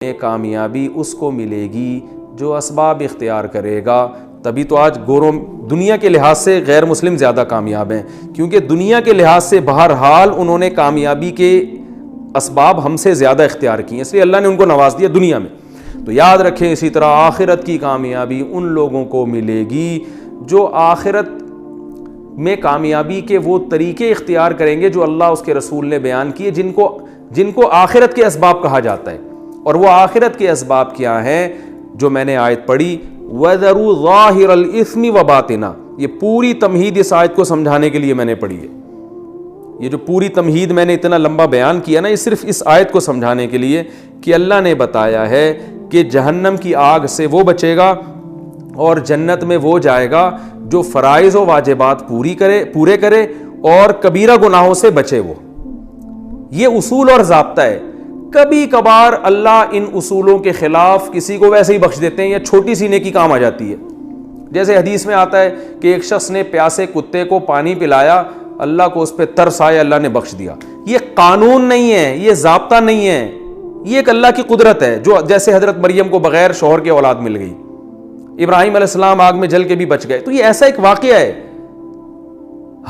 میں کامیابی اس کو ملے گی جو اسباب اختیار کرے گا. تبھی تو آج گوروں دنیا کے لحاظ سے غیر مسلم زیادہ کامیاب ہیں, کیونکہ دنیا کے لحاظ سے بہرحال انہوں نے کامیابی کے اسباب ہم سے زیادہ اختیار کی ہیں, اس لیے اللہ نے ان کو نواز دیا دنیا میں. تو یاد رکھیں اسی طرح آخرت کی کامیابی ان لوگوں کو ملے گی جو آخرت میں کامیابی کے وہ طریقے اختیار کریں گے جو اللہ اس کے رسول نے بیان کیے, جن کو آخرت کے اسباب کہا جاتا ہے. اور وہ آخرت کے اسباب کیا ہیں جو میں نے آیت پڑھی, وَذَرُوا ظَاهِرَ الْإِثْمِ وَبَاطِنَهُ, یہ پوری تمہید اس آیت کو سمجھانے کے لیے میں نے پڑھی ہے. یہ جو پوری تمہید میں نے اتنا لمبا بیان کیا نا, یہ صرف اس آیت کو سمجھانے کے لیے کہ اللہ نے بتایا ہے کہ جہنم کی آگ سے وہ بچے گا اور جنت میں وہ جائے گا جو فرائض و واجبات پورے کرے اور کبیرہ گناہوں سے بچے. وہ یہ اصول اور ضابطہ ہے. کبھی کبھار اللہ ان اصولوں کے خلاف کسی کو ویسے ہی بخش دیتے ہیں یا چھوٹی سی نیکی کام آ جاتی ہے. جیسے حدیث میں آتا ہے کہ ایک شخص نے پیاسے کتے کو پانی پلایا, اللہ کو اس پہ ترس آیا, اللہ نے بخش دیا. یہ قانون نہیں ہے, یہ ضابطہ نہیں ہے, یہ ایک اللہ کی قدرت ہے. جو جیسے حضرت مریم کو بغیر شوہر کے اولاد مل گئی, ابراہیم علیہ السلام آگ میں جل کے بھی بچ گئے, تو یہ ایسا ایک واقعہ ہے.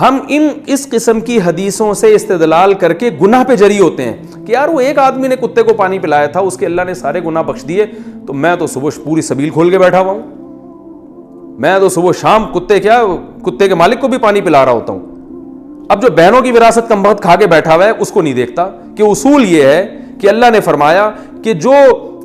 ہم اس قسم کی حدیثوں سے استدلال کر کے گناہ پہ جری ہوتے ہیں کہ یار وہ ایک آدمی نے کتے کو پانی پلایا تھا, اس کے اللہ نے سارے گناہ بخش دیے, تو میں تو صبح پوری سبیل کھول کے بیٹھا ہوا ہوں, میں تو صبح شام کتے کے مالک کو بھی پانی پلا رہا ہوتا ہوں. اب جو بہنوں کی وراثت کم بخت کھا کے بیٹھا ہوا ہے اس کو نہیں دیکھتا کہ اصول یہ ہے کہ اللہ نے فرمایا کہ جو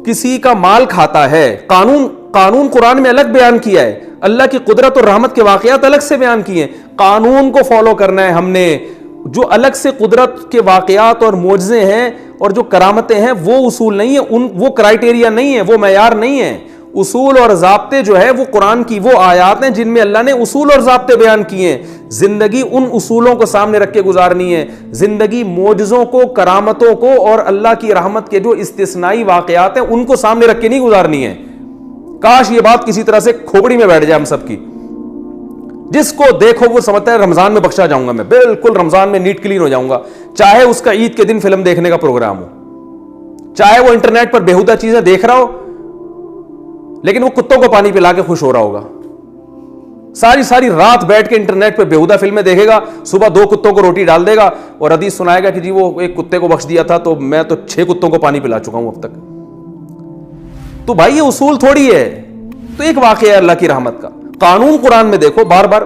کسی کا مال کھاتا ہے, قانون قرآن میں الگ بیان کیا ہے, اللہ کی قدرت اور رحمت کے واقعات الگ سے بیان کیے ہیں, قانون کو فالو کرنا ہے ہم نے. جو الگ سے قدرت کے واقعات اور معجزے ہیں اور جو کرامتیں ہیں وہ اصول نہیں ہیں, وہ کرائٹیریا نہیں ہے, وہ معیار نہیں ہے. اصول اور ضابطے جو ہے وہ قرآن کی وہ آیات ہیں جن میں اللہ نے اصول اور ضابطے بیان کیے ہیں. زندگی ان اصولوں کو سامنے رکھ کے گزارنی ہے. زندگی معجزوں کو, کرامتوں کو اور اللہ کی رحمت کے جو استثنائی واقعات ہیں ان کو سامنے رکھ کے نہیں گزارنی ہے. کاش یہ بات کسی طرح سے کھوپڑی میں بیٹھ جائے ہم سب کی. جس کو دیکھو وہ سمجھتا ہے رمضان میں بخشا جاؤں گا, میں بالکل رمضان میں نیٹ کلین ہو جاؤں گا, چاہے اس کا عید کے دن فلم دیکھنے کا پروگرام ہو, چاہے وہ انٹرنیٹ پر بےہودہ چیزیں دیکھ رہا ہو, لیکن وہ کتوں کو پانی پلا کے خوش ہو رہا ہوگا. ساری رات بیٹھ کے انٹرنیٹ پہ بےہودہ فلمیں دیکھے گا, صبح 2 کتوں کو روٹی ڈال دے گا اور حدیث سنائے گا کہ جی وہ ایک کتے کو بخش دیا تھا تو میں تو 6 کتوں کو پانی پلا چکا ہوں اب تک. تو بھائی یہ اصول تھوڑی ہے, تو ایک واقعہ ہے اللہ کی رحمت کا. قانون قرآن میں دیکھو بار بار,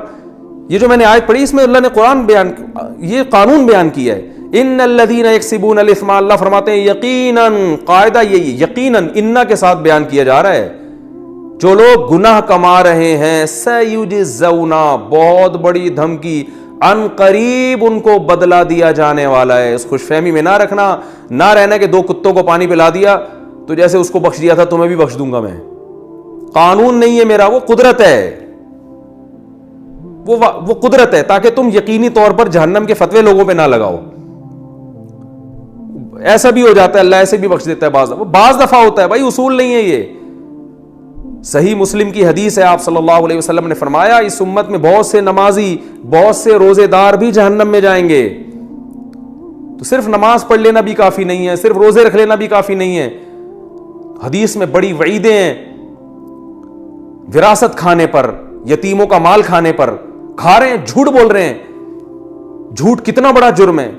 یہ جو میں نے آیت پڑھی اس میں اللہ نے یہ قانون بیان کیا ہے. ان الذین یکسبون الاثم, اللہ فرماتے ہیں یقیناً, قاعدہ یہی یقیناً انہ کے ساتھ بیان کیا جا رہا ہے, جو لوگ گناہ کما رہے ہیں, سیجزون, بہت بڑی دھمکی, ان قریب ان کو بدلہ دیا جانے والا ہے. اس خوش فہمی میں نہ رکھنا, نہ رہنا کہ 2 کتوں کو پانی پلا دیا تو جیسے اس کو بخش دیا تھا تمہیں بھی بخش دوں گا. میں قانون نہیں ہے میرا, وہ قدرت ہے, وہ قدرت ہے, تاکہ تم یقینی طور پر جہنم کے فتوے لوگوں پہ نہ لگاؤ. ایسا بھی ہو جاتا ہے, اللہ ایسے بھی بخش دیتا ہے, بعض دفعہ ہوتا ہے بھائی, اصول نہیں ہے یہ. صحیح مسلم کی حدیث ہے, آپ صلی اللہ علیہ وسلم نے فرمایا اس امت میں بہت سے نمازی, بہت سے روزے دار بھی جہنم میں جائیں گے. تو صرف نماز پڑھ لینا بھی کافی نہیں ہے, صرف روزے رکھ لینا بھی کافی نہیں ہے. حدیث میں بڑی وعیدیں ہیں وراثت کھانے پر, یتیموں کا مال کھانے پر. کھا رہے ہیں, جھوٹ بول رہے ہیں, جھوٹ کتنا بڑا جرم ہے.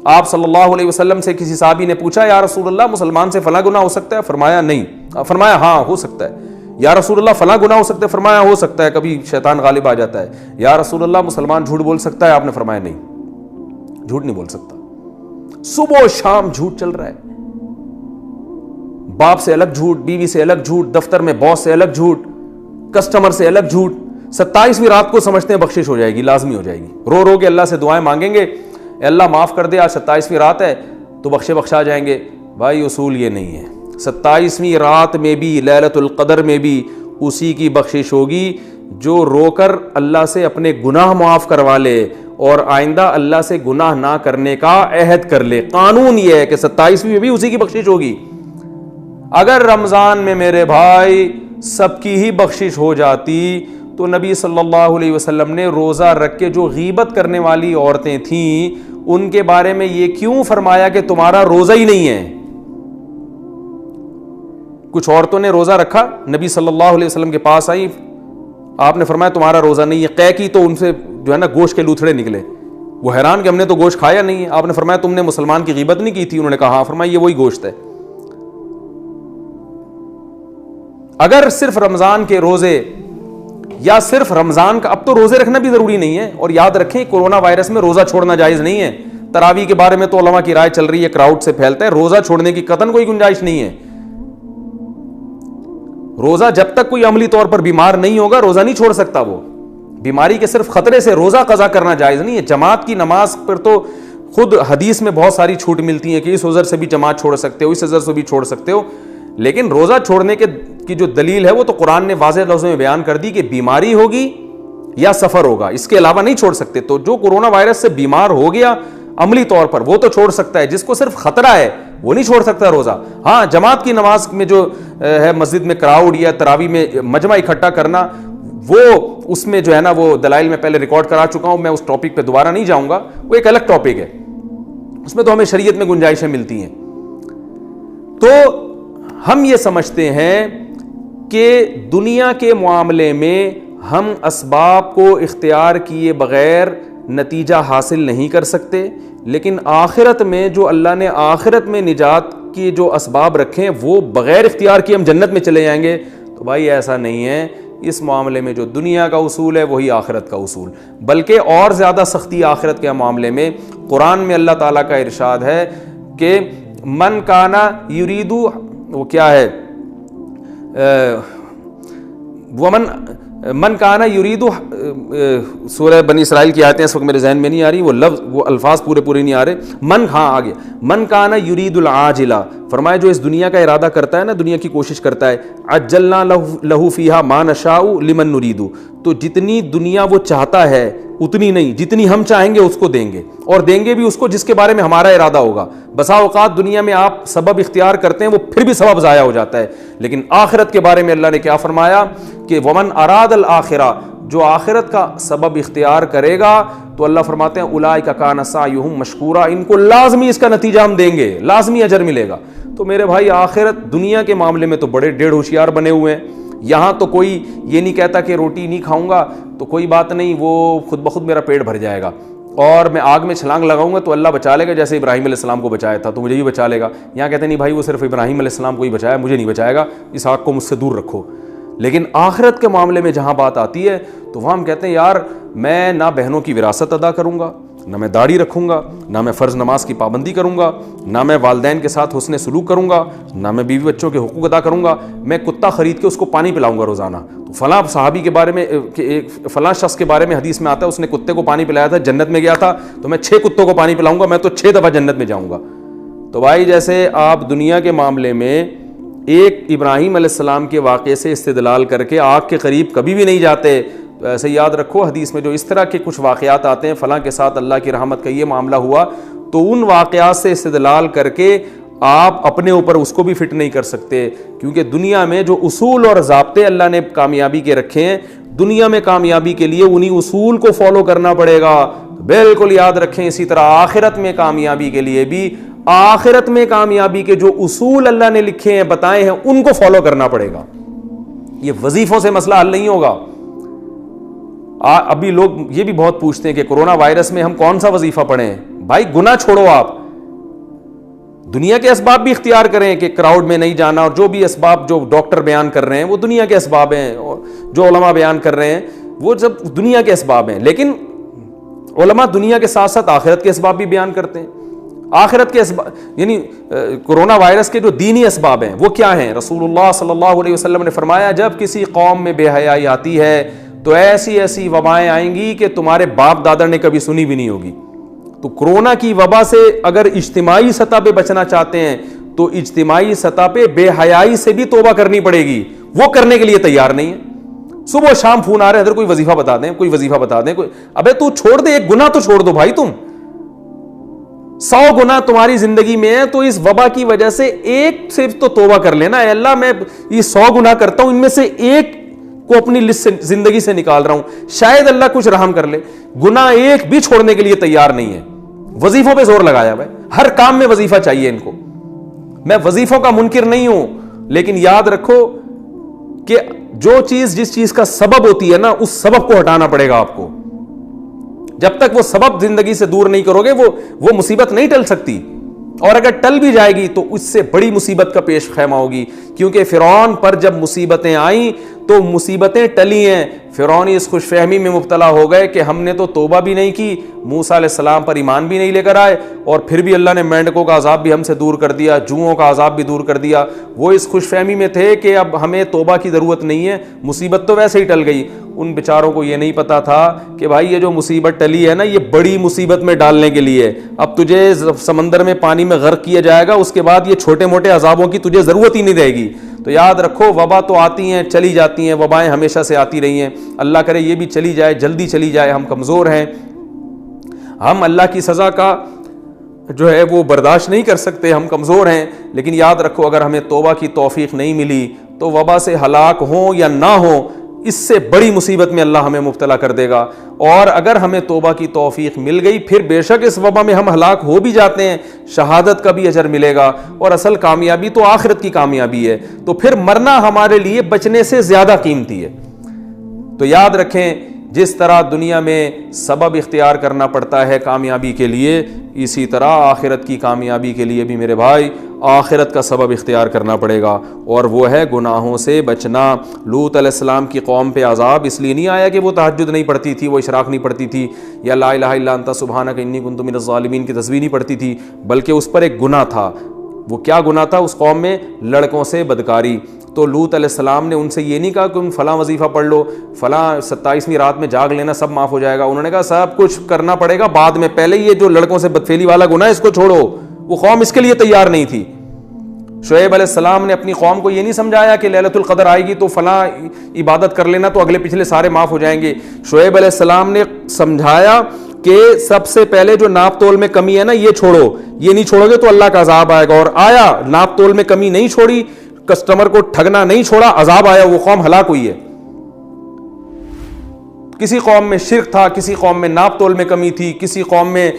آپ صلی اللہ علیہ وسلم سے کسی صحابی نے پوچھا یا رسول اللہ مسلمان سے فلاں گناہ ہو سکتا ہے؟ فرمایا نہیں. فرمایا ہاں ہو سکتا ہے. یا رسول اللہ فلاں گناہ ہو سکتا ہے؟ فرمایا ہو سکتا ہے, کبھی شیطان غالب آ جاتا ہے. یا رسول اللہ مسلمان جھوٹ بول سکتا ہے؟ آپ نے فرمایا نہیں, جھوٹ نہیں بول سکتا. صبح و شام جھوٹ چل رہا ہے, باپ سے الگ جھوٹ, بیوی سے الگ جھوٹ, دفتر میں باس سے الگ جھوٹ, کسٹمر سے الگ جھوٹ. 27ویں رات کو سمجھتے ہیں بخشش ہو جائے گی, لازمی ہو جائے گی, رو رو کے اللہ سے دعائیں مانگیں گے, اے اللہ معاف کر دے, آج 27ویں رات ہے تو بخشا جائیں گے. بھائی اصول یہ نہیں ہے. 27ویں رات میں بھی, لیلۃ القدر میں بھی اسی کی بخشش ہوگی جو رو کر اللہ سے اپنے گناہ معاف کروا لے اور آئندہ اللہ سے گناہ نہ کرنے کا عہد کر لے. قانون یہ ہے کہ 27ویں میں بھی اسی کی بخشش ہوگی. اگر رمضان میں میرے بھائی سب کی ہی بخشش ہو جاتی تو نبی صلی اللہ علیہ وسلم نے روزہ رکھ کے جو غیبت کرنے والی عورتیں تھیں ان کے بارے میں یہ کیوں فرمایا کہ تمہارا روزہ ہی نہیں ہے؟ کچھ عورتوں نے روزہ رکھا, نبی صلی اللہ علیہ وسلم کے پاس آئی, آپ نے فرمایا تمہارا روزہ نہیں ہے. قے کی تو ان سے جو ہے نا گوشت کے لوتھڑے نکلے, وہ حیران کہ ہم نے تو گوشت کھایا نہیں ہے. آپ نے فرمایا تم نے مسلمان کی غیبت نہیں کی تھی؟ انہوں نے کہا ہاں. فرمایا یہ وہی گوشت ہے. اگر صرف رمضان کے روزے یا صرف رمضان کا, اب تو روزے رکھنا بھی ضروری نہیں ہے, اور یاد رکھیں کورونا وائرس میں روزہ چھوڑنا جائز نہیں ہے. تراویح کے بارے میں تو علماء کی رائے چل رہی ہے, کراؤڈ سے پھیلتا ہے, روزہ چھوڑنے کی قطعاً کوئی گنجائش نہیں ہے. روزہ جب تک کوئی عملی طور پر بیمار نہیں ہوگا روزہ نہیں چھوڑ سکتا. وہ بیماری کے صرف خطرے سے روزہ قضا کرنا جائز نہیں ہے. جماعت کی نماز پر تو خود حدیث میں بہت ساری چھوٹ ملتی ہیں کہ اس عذر سے بھی جماعت چھوڑ سکتے ہو, اس عذر سے بھی چھوڑ سکتے ہو, لیکن روزہ چھوڑنے کی جو دلیل ہے وہ تو قرآن نے واضح لفظوں میں بیان کر دی کہ بیماری ہوگی یا سفر ہوگا, اس کے علاوہ نہیں چھوڑ سکتے. تو جو کورونا وائرس سے بیمار ہو گیا عملی طور پر وہ تو چھوڑ سکتا ہے, جس کو صرف خطرہ ہے وہ نہیں چھوڑ سکتا روزہ. ہاں جماعت کی نماز میں جو ہے مسجد میں کراؤڈ یا تراویح میں مجمع اکٹھا کرنا, وہ اس میں جو ہے نا وہ دلائل میں پہلے ریکارڈ کرا چکا ہوں, میں اس ٹاپک پہ دوبارہ نہیں جاؤں گا, وہ ایک الگ ٹاپک ہے, اس میں تو ہمیں شریعت میں گنجائشیں ملتی ہیں. تو ہم یہ سمجھتے ہیں کہ دنیا کے معاملے میں ہم اسباب کو اختیار کیے بغیر نتیجہ حاصل نہیں کر سکتے, لیکن آخرت میں جو اللہ نے آخرت میں نجات کی جو اسباب رکھے ہیں وہ بغیر اختیار کیے ہم جنت میں چلے جائیں گے. تو بھائی ایسا نہیں ہے. اس معاملے میں جو دنیا کا اصول ہے وہی آخرت کا اصول, بلکہ اور زیادہ سختی آخرت کے معاملے میں. قرآن میں اللہ تعالیٰ کا ارشاد ہے کہ من کانا یریدو, وہ کیا ہے, من کانا یریدو, سورہ بنی اسرائیل کی آیتیں اس وقت میرے ذہن میں نہیں آ رہی, وہ لفظ وہ الفاظ پورے نہیں آ رہے. آگے من کانا یرید العاجلہ, فرمایا جو اس دنیا کا ارادہ کرتا ہے نا, دنیا کی کوشش کرتا ہے, عجلنا لہو فیہا ما نشاء لمن نرید, تو جتنی دنیا وہ چاہتا ہے اتنی نہیں, جتنی ہم چاہیں گے اس کو دیں گے, اور دیں گے بھی اس کو جس کے بارے میں ہمارا ارادہ ہوگا. بسا اوقات دنیا میں آپ سبب اختیار کرتے ہیں وہ پھر بھی سبب ضائع ہو جاتا ہے, لیکن آخرت کے بارے میں اللہ نے کیا فرمایا کہ ومن اراد الآخرہ, جو آخرت کا سبب اختیار کرے گا تو اللہ فرماتے ہیں اولئک کان سعیہم مشکورا, ان کو لازمی اس کا نتیجہ ہم دیں گے, لازمی اجر ملے گا. تو میرے بھائی آخرت دنیا کے معاملے میں تو بڑے ڈیڑھ ہوشیار بنے ہوئے ہیں. یہاں تو کوئی یہ نہیں کہتا کہ روٹی نہیں کھاؤں گا تو کوئی بات نہیں, وہ خود بخود میرا پیٹ بھر جائے گا, اور میں آگ میں چھلانگ لگاؤں گا تو اللہ بچا لے گا, جیسے ابراہیم علیہ السلام کو بچایا تھا تو مجھے بھی بچا لے گا. یہاں کہتے ہیں نہیں بھائی وہ صرف ابراہیم علیہ السلام کو ہی بچایا, مجھے نہیں بچائے گا, اس آگ کو مجھ سے دور رکھو. لیکن آخرت کے معاملے میں جہاں بات آتی ہے تو وہاں ہم کہتے ہیں یار میں نہ بہنوں کی وراثت ادا کروں گا, نہ میں داڑھی رکھوں گا, نہ میں فرض نماز کی پابندی کروں گا, نہ میں والدین کے ساتھ حسن سلوک کروں گا, نہ میں بیوی بچوں کے حقوق ادا کروں گا, میں کتا خرید کے اس کو پانی پلاؤں گا روزانہ. تو فلاں صحابی کے بارے میں, فلاں شخص کے بارے میں حدیث میں آتا ہے اس نے کتے کو پانی پلایا تھا, جنت میں گیا تھا, تو میں 6 کتوں کو پانی پلاؤں گا, میں تو 6 دفعہ جنت میں جاؤں گا. تو بھائی جیسے آپ دنیا کے معاملے میں ایک ابراہیم علیہ السلام کے واقعے سے استدلال کر کے آگ کے قریب کبھی بھی نہیں جاتے, تو ایسے یاد رکھو حدیث میں جو اس طرح کے کچھ واقعات آتے ہیں فلاں کے ساتھ اللہ کی رحمت کا یہ معاملہ ہوا, تو ان واقعات سے استدلال کر کے آپ اپنے اوپر اس کو بھی فٹ نہیں کر سکتے, کیونکہ دنیا میں جو اصول اور ضابطے اللہ نے کامیابی کے رکھے ہیں, دنیا میں کامیابی کے لیے انہی اصول کو فالو کرنا پڑے گا. بالکل یاد رکھیں. اسی طرح آخرت میں کامیابی کے لیے بھی آخرت میں کامیابی کے جو اصول اللہ نے لکھے ہیں بتائے ہیں ان کو فالو کرنا پڑے گا. یہ وظیفوں سے مسئلہ حل نہیں ہوگا. ابھی لوگ یہ بھی بہت پوچھتے ہیں کہ کورونا وائرس میں ہم کون سا وظیفہ پڑھیں. بھائی گناہ چھوڑو, آپ دنیا کے اسباب بھی اختیار کریں کہ کراؤڈ میں نہیں جانا, اور جو بھی اسباب جو ڈاکٹر بیان کر رہے ہیں وہ دنیا کے اسباب ہیں, اور جو علماء بیان کر رہے ہیں وہ سب دنیا کے اسباب ہیں. لیکن علماء دنیا کے ساتھ ساتھ آخرت کے اسباب بھی بیان کرتے ہیں. آخرت کے اسباب یعنی کورونا وائرس کے جو دینی اسباب ہیں وہ کیا ہیں؟ رسول اللہ صلی اللہ علیہ وسلم نے فرمایا جب کسی قوم میں بے حیائی آتی ہے تو ایسی ایسی وبائیں آئیں گی کہ تمہارے باپ دادا نے کبھی سنی بھی نہیں ہوگی. تو کورونا کی وبا سے اگر اجتماعی سطح پہ بچنا چاہتے ہیں تو اجتماعی سطح پہ بے حیائی سے بھی توبہ کرنی پڑے گی. وہ کرنے کے لیے تیار نہیں ہے. صبح شام فون آ رہے ہیں ادھر کوئی وظیفہ بتا دیں, کوئی وظیفہ بتا دیں, کوئی ابے تو چھوڑ دے, ایک گناہ تو چھوڑ دو بھائی. تم 100 گناہ تمہاری زندگی میں ہے تو اس وبا کی وجہ سے ایک صرف تو توبہ کر لینا. اے اللہ میں یہ 100 گناہ کرتا ہوں, ان میں سے ایک کو اپنی لسٹ سے زندگی سے نکال رہا ہوں, شاید اللہ کچھ رحم کر لے. گناہ ایک بھی چھوڑنے کے لیے تیار نہیں ہے. وظیفوں پہ زور لگایا ہوا ہے, ہر کام میں وظیفہ چاہیے ان کو. میں وظیفوں کا منکر نہیں ہوں, لیکن یاد رکھو کہ جو چیز جس چیز کا سبب ہوتی ہے نا, اس سبب کو ہٹانا پڑے گا آپ کو. جب تک وہ سبب زندگی سے دور نہیں کرو گے وہ مصیبت نہیں ٹل سکتی, اور اگر ٹل بھی جائے گی تو اس سے بڑی مصیبت کا پیش خیمہ ہوگی. کیونکہ فرعون پر جب مصیبتیں آئیں تو مصیبتیں ٹلی ہیں. فرعون اس خوش فہمی میں مبتلا ہو گئے کہ ہم نے تو توبہ بھی نہیں کی, موسیٰ علیہ السلام پر ایمان بھی نہیں لے کر آئے, اور پھر بھی اللہ نے مینڈکوں کا عذاب بھی ہم سے دور کر دیا, جوؤں کا عذاب بھی دور کر دیا. وہ اس خوش فہمی میں تھے کہ اب ہمیں توبہ کی ضرورت نہیں ہے, مصیبت تو ویسے ہی ٹل گئی. ان بیچاروں کو یہ نہیں پتا تھا کہ بھائی یہ جو مصیبت ٹلی ہے نا, یہ بڑی مصیبت میں ڈالنے کے لیے. اب تجھے سمندر میں پانی میں غرق کیا جائے گا, اس کے بعد یہ چھوٹے موٹے عذابوں کی تجھے ضرورت ہی نہیں رہے گی. تو یاد رکھو, وبا تو آتی ہیں چلی جاتی ہیں, وبائیں ہمیشہ سے آتی رہی ہیں. اللہ کرے یہ بھی چلی جائے, جلدی چلی جائے. ہم کمزور ہیں, ہم اللہ کی سزا کا جو ہے وہ برداشت نہیں کر سکتے, ہم کمزور ہیں. لیکن یاد رکھو, اگر ہمیں توبہ کی توفیق نہیں ملی تو وبا سے ہلاک ہوں یا نہ ہوں, اس سے بڑی مصیبت میں اللہ ہمیں مبتلا کر دے گا. اور اگر ہمیں توبہ کی توفیق مل گئی, پھر بے شک اس وبا میں ہم ہلاک ہو بھی جاتے ہیں, شہادت کا بھی اجر ملے گا, اور اصل کامیابی تو آخرت کی کامیابی ہے. تو پھر مرنا ہمارے لیے بچنے سے زیادہ قیمتی ہے. تو یاد رکھیں, جس طرح دنیا میں سبب اختیار کرنا پڑتا ہے کامیابی کے لیے, اسی طرح آخرت کی کامیابی کے لیے بھی میرے بھائی آخرت کا سبب اختیار کرنا پڑے گا, اور وہ ہے گناہوں سے بچنا. لوط علیہ السلام کی قوم پہ عذاب اس لیے نہیں آیا کہ وہ تہجد نہیں پڑھتی تھی, وہ اشراق نہیں پڑھتی تھی, یا لا الہ الا انت سبحانک انی کنت من الظالمین کی تسبیح نہیں پڑھتی تھی, بلکہ اس پر ایک گناہ تھا. وہ کیا گناہ تھا اس قوم میں؟ لڑکوں سے بدکاری. تو لوط علیہ السلام نے ان سے یہ نہیں کہا کہ تم فلاں وظیفہ پڑھ لو, فلاں 27ویں رات میں جاگ لینا, سب معاف ہو جائے گا. انہوں نے کہا سب کچھ کرنا پڑے گا بعد میں, پہلے یہ جو لڑکوں سے بدفعلی والا گناہ اس کو چھوڑو. وہ قوم اس کے لیے تیار نہیں تھی. شعیب علیہ السلام نے اپنی قوم کو یہ نہیں سمجھایا کہ لیلۃ القدر آئے گی تو فلاں عبادت کر لینا تو اگلے پچھلے سارے معاف ہو جائیں گے. شعیب علیہ السلام نے سمجھایا کہ سب سے پہلے جو ناپ تول میں کمی ہے نا, یہ چھوڑو, یہ نہیں چھوڑو گے تو اللہ کا عذاب آئے گا. اور آیا, ناپ تول میں کمی نہیں چھوڑی, کسٹمر کو ٹھگنا نہیں چھوڑا, عذاب آیا, وہ قوم ہلاک ہوئی ہے. کسی قوم میں شرک تھا, کسی قوم میں ناپ تول میں کمی تھی, کسی قوم میں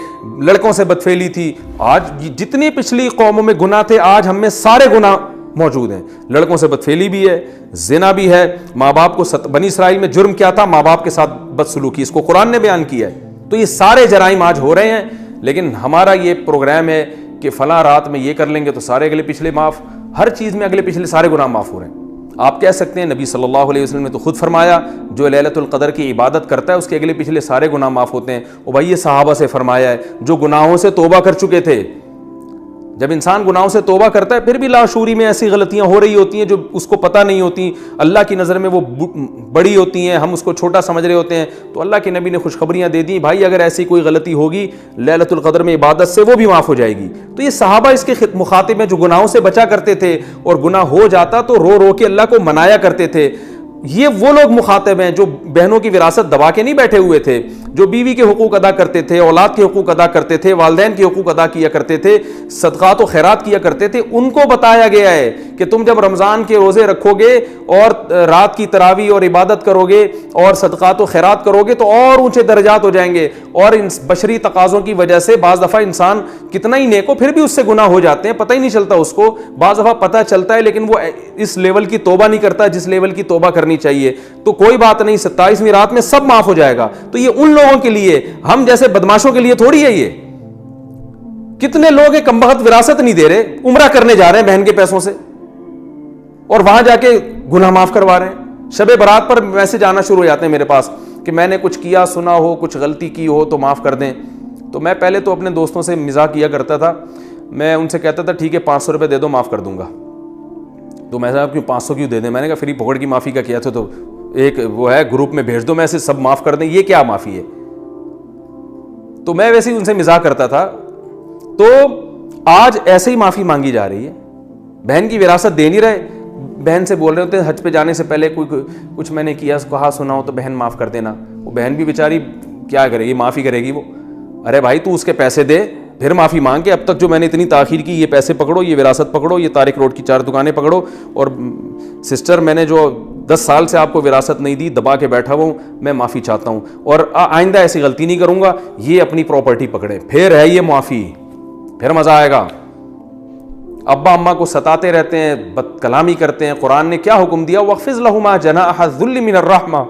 لڑکوں سے بدفعلی تھی. آج جتنی پچھلی قوموں میں گناہ تھے, آج ہم میں سارے گناہ موجود ہیں. لڑکوں سے بدفعلی بھی ہے, زنا بھی ہے, ماں باپ کو بنی اسرائیل میں جرم کیا تھا, ماں باپ کے ساتھ بدسلوکی, اس کو قرآن نے بیان کیا ہے. تو یہ سارے جرائم آج ہو رہے ہیں, لیکن ہمارا یہ پروگرام ہے کہ فلاں رات میں یہ کر لیں گے تو سارے اگلے پچھلے معاف. ہر چیز میں اگلے پچھلے سارے گناہ معاف ہو رہے ہیں. آپ کہہ سکتے ہیں نبی صلی اللہ علیہ وسلم نے تو خود فرمایا جو لیلۃ القدر کی عبادت کرتا ہے اس کے اگلے پچھلے سارے گناہ معاف ہوتے ہیں. اور بھائی یہ صحابہ سے فرمایا ہے جو گناہوں سے توبہ کر چکے تھے. جب انسان گناہوں سے توبہ کرتا ہے پھر بھی لاشعوری میں ایسی غلطیاں ہو رہی ہوتی ہیں جو اس کو پتہ نہیں ہوتی, اللہ کی نظر میں وہ بڑی ہوتی ہیں, ہم اس کو چھوٹا سمجھ رہے ہوتے ہیں. تو اللہ کے نبی نے خوشخبریاں دے دیں, بھائی اگر ایسی کوئی غلطی ہوگی لیلۃ القدر میں عبادت سے وہ بھی معاف ہو جائے گی. تو یہ صحابہ اس کے مخاطب ہیں جو گناہوں سے بچا کرتے تھے, اور گناہ ہو جاتا تو رو رو کے اللہ کو منایا کرتے تھے. یہ وہ لوگ مخاطب ہیں جو بہنوں کی وراثت دبا کے نہیں بیٹھے ہوئے تھے, جو بیوی کے حقوق ادا کرتے تھے, اولاد کے حقوق ادا کرتے تھے, والدین کے حقوق ادا کیا کرتے تھے, صدقات و خیرات کیا کرتے تھے. ان کو بتایا گیا ہے کہ تم جب رمضان کے روزے رکھو گے اور رات کی تراویح اور عبادت کرو گے اور صدقات و خیرات کرو گے تو اور اونچے درجات ہو جائیں گے. اور ان بشری تقاضوں کی وجہ سے بعض دفعہ انسان کتنا ہی نیک ہو پھر بھی اس سے گناہ ہو جاتے ہیں, پتہ ہی نہیں چلتا اس کو. بعض دفعہ پتہ چلتا ہے لیکن وہ اس لیول کی توبہ نہیں کرتا جس لیول کی توبہ کرنی چاہیے. تو کوئی بات نہیں, 27ویں رات میں سب معاف ہو جائے گا. تو یہ ان لوگوں کے لیے, ہم جیسے بدماشوں کے لیے تھوڑی ہے. یہ کتنے لوگ ہیں کمبخت وراثت نہیں دے رہے, عمرہ کرنے جا رہے ہیں بہن کے پیسوں سے اور وہاں جا کے گناہ معاف کروا رہے ہیں. شب برات پر میسج آنا شروع ہو جاتے ہیں میرے پاس کہ میں نے کچھ کیا سنا ہو, کچھ غلطی کی ہو تو معاف کر دیں. تو میں پہلے تو اپنے دوستوں سے مزاح کیا کرتا تھا, میں ان سے کہتا تھا ٹھیک ہے 500 روپے دے دو معاف کر دوں گا. تو میں صاحب کیوں 500 کیوں دے دیں, میں نے کہا فری پکڑ کی معافی کا کیا تھا تو ایک وہ ہے گروپ میں بھیج دو, میں سے سب معاف کر دیں, یہ کیا معافی ہے. تو میں ویسے ہی ان سے مزاح کرتا تھا. تو آج ایسے ہی معافی مانگی جا رہی ہے, بہن کی وراثت دے نہیں رہے, بہن سے بول رہے ہوتے ہیں حج پہ جانے سے پہلے کوئی کچھ میں نے کیا کہا سنا ہو تو بہن معاف کر دینا. وہ بہن بھی بیچاری کیا کرے گی, معافی کرے گی وہ. ارے بھائی تو اس کے پیسے دے پھر معافی مانگ کے, اب تک جو میں نے اتنی تاخیر کی, یہ پیسے پکڑو, یہ وراثت پکڑو, یہ طارق روڈ کی 4 دکانیں پکڑو, اور سسٹر میں نے جو 10 سال سے آپ کو وراثت نہیں دی دبا کے بیٹھا ہوں, میں معافی چاہتا ہوں اور آئندہ ایسی غلطی نہیں کروں گا. یہ اپنی پراپرٹی پکڑے, پھر ہے یہ معافی, پھر مزہ آئے گا. ابا اماں کو ستاتے رہتے ہیں, بد کلامی کرتے ہیں. قرآن نے کیا حکم دیا؟ وَاخْفِضْ لَهُمَا جَنَاحَ الذُّلِّ مِنَ الرَّحْمَةِ,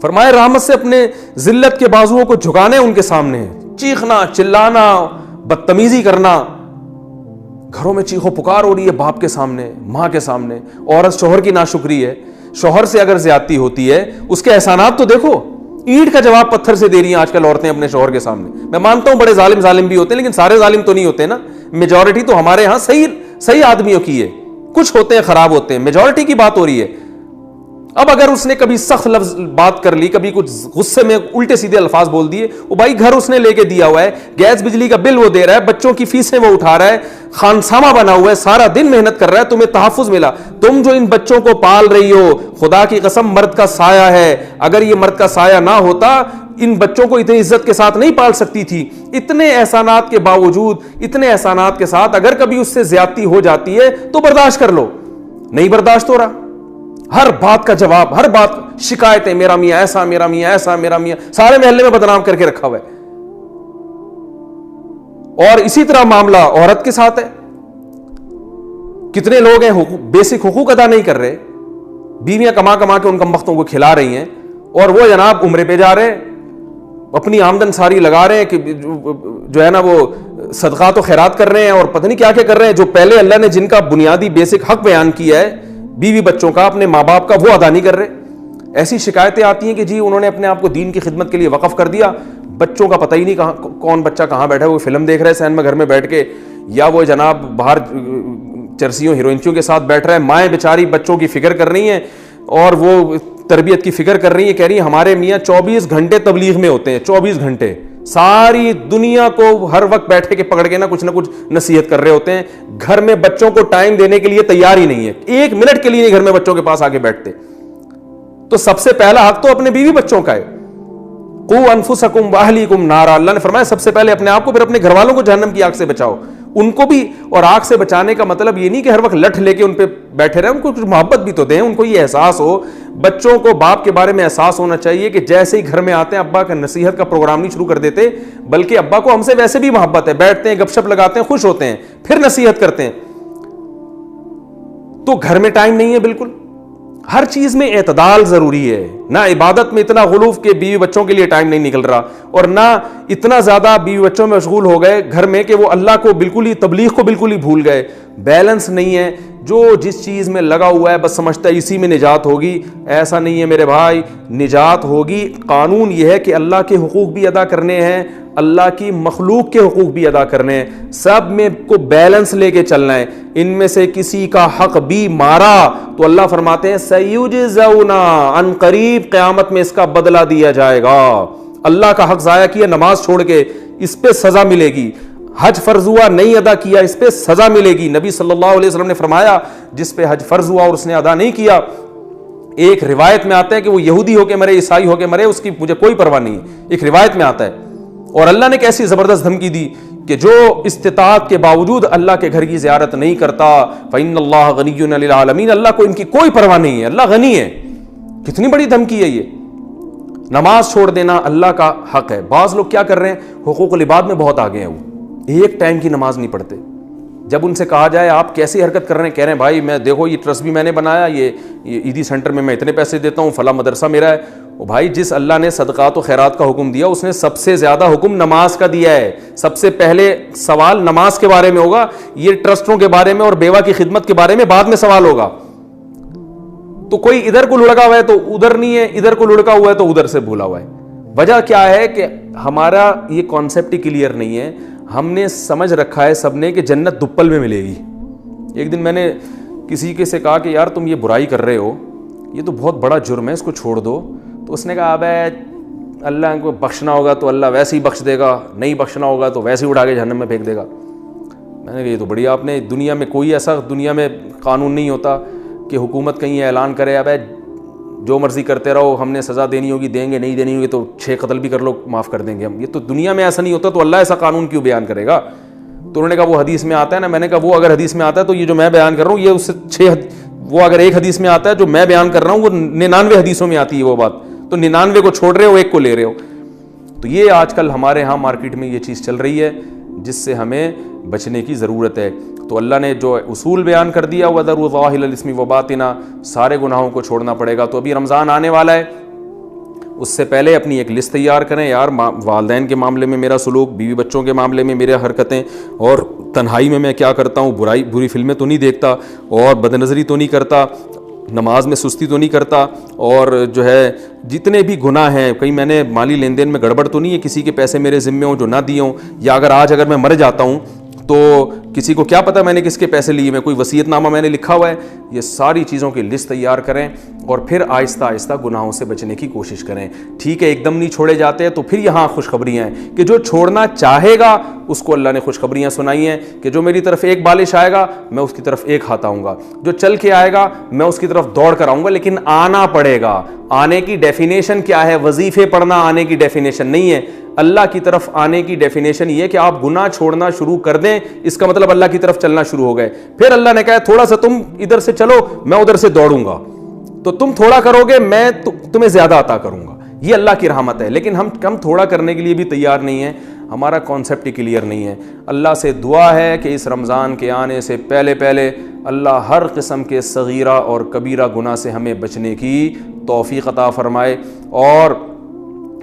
فرمائے رحمت سے اپنے ذلت کے بازوؤں کو جھکانے ان کے سامنے. چیخنا, چلانا, بدتمیزی کرنا, گھروں میں چیخو پکار ہو رہی ہے باپ کے سامنے, ماں کے سامنے. عورت شوہر کی ناشکری ہے, شوہر سے اگر زیادتی ہوتی ہے اس کے احسانات تو دیکھو. اینٹ کا جواب پتھر سے دے رہی ہیں آج کل عورتیں اپنے شوہر کے سامنے. میں مانتا ہوں بڑے ظالم بھی ہوتے ہیں, لیکن سارے ظالم تو نہیں ہوتے نا. میجورٹی تو ہمارے ہاں صحیح آدمیوں کی ہے, کچھ ہوتے ہیں خراب ہوتے ہیں, میجورٹی کی بات ہو رہی ہے. اب اگر اس نے کبھی سخت لفظ بات کر لی, کبھی کچھ غصے میں الٹے سیدھے الفاظ بول دیے, وہ بھائی گھر اس نے لے کے دیا ہوا ہے, گیس بجلی کا بل وہ دے رہا ہے, بچوں کی فیسیں وہ اٹھا رہا ہے, خانسامہ بنا ہوا ہے, سارا دن محنت کر رہا ہے, تمہیں تحفظ ملا. تم جو ان بچوں کو پال رہی ہو, خدا کی قسم مرد کا سایہ ہے, اگر یہ مرد کا سایہ نہ ہوتا ان بچوں کو اتنی عزت کے ساتھ نہیں پال سکتی تھی. اتنے احسانات کے باوجود, اتنے احسانات کے ساتھ اگر کبھی اس سے زیادتی ہو جاتی ہے تو برداشت کر لو. نہیں برداشت ہو رہا, ہر بات کا جواب, ہر بات شکایتیں, میرا میاں ایسا, میرا میاں ایسا, میرا میاں, سارے محلے میں بدنام کر کے رکھا ہوا ہے. اور اسی طرح معاملہ عورت کے ساتھ ہے. کتنے لوگ ہیں بیسک حقوق ادا نہیں کر رہے, بیویاں کما کے ان کمبختوں کو کھلا رہی ہیں, اور وہ جناب عمرے پہ جا رہے ہیں, اپنی آمدن ساری لگا رہے ہیں کہ جو ہے نا وہ صدقات و خیرات کر رہے ہیں, اور پتہ نہیں کیا کیا کر رہے ہیں. جو پہلے اللہ نے جن کا بنیادی بیسک حق بیان کیا ہے بیوی بچوں کا, اپنے ماں باپ کا, وہ ادا نہیں کر رہے. ایسی شکایتیں آتی ہیں کہ جی انہوں نے اپنے آپ کو دین کی خدمت کے لیے وقف کر دیا, بچوں کا پتہ ہی نہیں کہاں کون بچہ کہاں بیٹھا ہے, وہ فلم دیکھ رہا ہے سین میں گھر میں بیٹھ کے, یا وہ جناب باہر چرسیوں ہیروئنچیوں کے ساتھ بیٹھ رہا ہے. مائیں بیچاری بچوں کی فکر کر رہی ہیں اور وہ تربیت کی فکر کر رہی ہیں, کہہ رہی ہیں ہمارے میاں 24 گھنٹے تبلیغ میں ہوتے ہیں, 24 گھنٹے ساری دنیا کو ہر وقت بیٹھے کے پکڑ کے نہ کچھ نصیحت کر رہے ہوتے ہیں. گھر میں بچوں کو ٹائم دینے کے لیے تیار ہی نہیں ہے, 1 منٹ کے لیے نہیں گھر میں بچوں کے پاس آگے بیٹھتے. تو سب سے پہلا حق تو اپنے بیوی بچوں کا ہے. قوا انفسکم واہلیکم نارا, اللہ نے فرمایا سب سے پہلے اپنے آپ کو, پھر اپنے گھر والوں کو جہنم کی آگ سے بچاؤ. ان کو بھی, اور آگ سے بچانے کا مطلب یہ نہیں کہ ہر وقت لٹھ لے کے ان پہ بیٹھے رہیں, ان کو کچھ محبت بھی تو دیں, ان کو یہ احساس ہو. بچوں کو باپ کے بارے میں احساس ہونا چاہیے کہ جیسے ہی گھر میں آتے ہیں ابا کا نصیحت کا پروگرام نہیں شروع کر دیتے, بلکہ ابا کو ہم سے ویسے بھی محبت ہے, بیٹھتے ہیں, گپ شپ لگاتے ہیں, خوش ہوتے ہیں, پھر نصیحت کرتے ہیں. تو گھر میں ٹائم نہیں ہے بالکل. ہر چیز میں اعتدال ضروری ہے. نہ عبادت میں اتنا غلوف کہ بیوی بچوں کے لیے ٹائم نہیں نکل رہا, اور نہ اتنا زیادہ بیوی بچوں میں مشغول ہو گئے گھر میں کہ وہ اللہ کو بالکل ہی, تبلیغ کو بالکل ہی بھول گئے. بیلنس نہیں ہے. جو جس چیز میں لگا ہوا ہے بس سمجھتا ہے اسی میں نجات ہوگی. ایسا نہیں ہے میرے بھائی, نجات ہوگی. قانون یہ ہے کہ اللہ کے حقوق بھی ادا کرنے ہیں, اللہ کی مخلوق کے حقوق بھی ادا کرنے ہیں, سب میں کو بیلنس لے کے چلنا ہے. ان میں سے کسی کا حق بھی مارا تو اللہ فرماتے ہیں سیجزون, ان قریب قیامت میں اس کا بدلہ دیا جائے گا. اللہ کا حق ضائع کیا نماز چھوڑ کے, اس پہ سزا ملے گی. حج فرض ہوا نہیں ادا کیا, اس پہ سزا ملے گی. نبی صلی اللہ علیہ وسلم نے فرمایا جس پہ حج فرض ہوا اور اس نے ادا نہیں کیا, ایک روایت میں آتا ہے کہ وہ یہودی ہو کے مرے, عیسائی ہو کے مرے, اس کی مجھے کوئی پرواہ نہیں ہے, ایک روایت میں آتا ہے. اور اللہ نے کیسی زبردست دھمکی دی کہ جو استطاعت کے باوجود اللہ کے گھر کی زیارت نہیں کرتا, فإن اللہ غنی عن العالمین, اللہ کو ان کی کوئی پرواہ نہیں ہے, اللہ غنی ہے. کتنی بڑی دھمکی ہے یہ. نماز چھوڑ دینا اللہ کا حق ہے. بعض لوگ کیا کر رہے ہیں, حقوق العباد میں بہت آگے ہیں, وہ ایک ٹائم کی نماز نہیں پڑھتے. جب ان سے کہا جائے آپ کیسی حرکت کر رہے ہیں, کہہ رہے ہیں بھائی میں دیکھو یہ ٹرسٹ بھی میں نے بنایا, یہ عیدی سینٹر میں اتنے پیسے دیتا ہوں, فلاں مدرسہ میرا ہے. او بھائی جس اللہ نے صدقات و خیرات کا حکم دیا اس نے سب سے زیادہ حکم نماز کا دیا ہے. سب سے پہلے سوال نماز کے بارے میں ہوگا, یہ ٹرسٹوں کے بارے میں اور بیوہ کی خدمت کے بارے میں بعد میں سوال ہوگا. تو کوئی ادھر کو لڑکا ہوا ہے تو ادھر نہیں ہے, ادھر کو لڑکا ہوا ہے تو ادھر سے بھولا ہوا ہے. وجہ کیا ہے کہ ہمارا یہ کانسیپٹ ہی کلیئر نہیں ہے. ہم نے سمجھ رکھا ہے سب نے کہ جنت دپل میں ملے گی. ایک دن میں نے کسی کے سے کہا کہ یار تم یہ برائی کر رہے ہو, یہ تو بہت بڑا جرم ہے, اس کو چھوڑ دو. تو اس نے کہا ابے اللہ کو بخشنا ہوگا تو اللہ ویسے ہی بخش دے گا, نہیں بخشنا ہوگا تو ویسے ہی اٹھا کے جہنم میں پھینک دے گا. میں نے کہا یہ تو بڑی, آپ نے دنیا میں کوئی ایسا دنیا میں قانون نہیں ہوتا کہ حکومت کہیں اعلان کرے ابے جو مرضی کرتے رہو, ہم نے سزا دینی ہوگی دیں گے, نہیں دینی ہوگی تو 6 قتل بھی کر لو معاف کر دیں گے ہم. یہ تو دنیا میں ایسا نہیں ہوتا, تو اللہ ایسا قانون کیوں بیان کرے گا. تو انہوں نے کہا وہ حدیث میں آتا ہے نا. میں نے کہا وہ اگر حدیث میں آتا ہے تو یہ جو میں بیان کر رہا ہوں یہ اس سے 6, وہ اگر ایک حدیث میں آتا ہے جو میں بیان کر رہا ہوں وہ 99 حدیثوں میں آتی ہے وہ بات, تو 99 کو چھوڑ رہے ہو, ایک کو لے رہے ہو. تو یہ آج کل ہمارے ہاں مارکیٹ میں یہ چیز چل رہی ہے. جس سے ہمیں بچنے کی ضرورت ہے۔ تو اللہ نے جو اصول بیان کر دیا وَذَرُوا ظَاهِرَ الْإِثْمِ وَبَاطِنَهُ، سارے گناہوں کو چھوڑنا پڑے گا۔ تو ابھی رمضان آنے والا ہے، اس سے پہلے اپنی ایک لسٹ تیار کریں، یار والدین کے معاملے میں میرا سلوک، بیوی بچوں کے معاملے میں میرے حرکتیں، اور تنہائی میں میں کیا کرتا ہوں، بری فلمیں تو نہیں دیکھتا، اور بد نظری تو نہیں کرتا، نماز میں سستی تو نہیں کرتا، اور جو ہے جتنے بھی گناہ ہیں، کہیں میں نے مالی لین دین میں گڑبڑ تو نہیں ہے، کسی کے پیسے میرے ذمے ہوں جو نہ دیے ہوں، یا اگر میں مر جاتا ہوں تو کسی کو کیا پتہ میں نے کس کے پیسے لیے، میں کوئی وصیت نامہ میں نے لکھا ہوا ہے۔ یہ ساری چیزوں کی لسٹ تیار کریں اور پھر آہستہ آہستہ گناہوں سے بچنے کی کوشش کریں۔ ٹھیک ہے، ایک دم نہیں چھوڑے جاتے ہیں، تو پھر یہاں خوشخبریاں ہیں کہ جو چھوڑنا چاہے گا اس کو اللہ نے خوشخبریاں سنائی ہیں کہ جو میری طرف ایک بالش آئے گا میں اس کی طرف ایک ہاتھ آؤں گا، جو چل کے آئے گا میں اس کی طرف دوڑ کر آؤں گا، لیکن آنا پڑے گا۔ آنے کی ڈیفینیشن کیا ہے؟ وظیفے پڑھنا آنے کی ڈیفینیشن نہیں ہے۔ اللہ کی طرف آنے کی ڈیفینیشن یہ کہ آپ گناہ چھوڑنا شروع کر دیں، اس کا مطلب اللہ کی طرف چلنا شروع ہو گئے۔ پھر اللہ نے کہا تھوڑا سا تم ادھر سے چلو، میں ادھر سے دوڑوں گا، تو تم تھوڑا کرو گے میں تمہیں زیادہ عطا کروں گا۔ یہ اللہ کی رحمت ہے، لیکن ہم تھوڑا کرنے کے لیے بھی تیار نہیں ہیں، ہمارا کانسیپٹ ہی کلیئر نہیں ہے۔ اللہ سے دعا ہے کہ اس رمضان کے آنے سے پہلے اللہ ہر قسم کے صغیرہ اور کبیرہ گناہ سے ہمیں بچنے کی توفیق عطا فرمائے، اور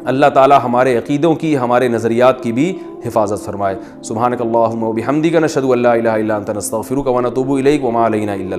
اللہ تعالی ہمارے عقیدوں کی، ہمارے نظریات کی بھی حفاظت فرمائے۔ سبحانک اللہم و بحمدک، نشہد ان لا الہ الا انت، نستغفرک و نتوب الیک، وما علینا الا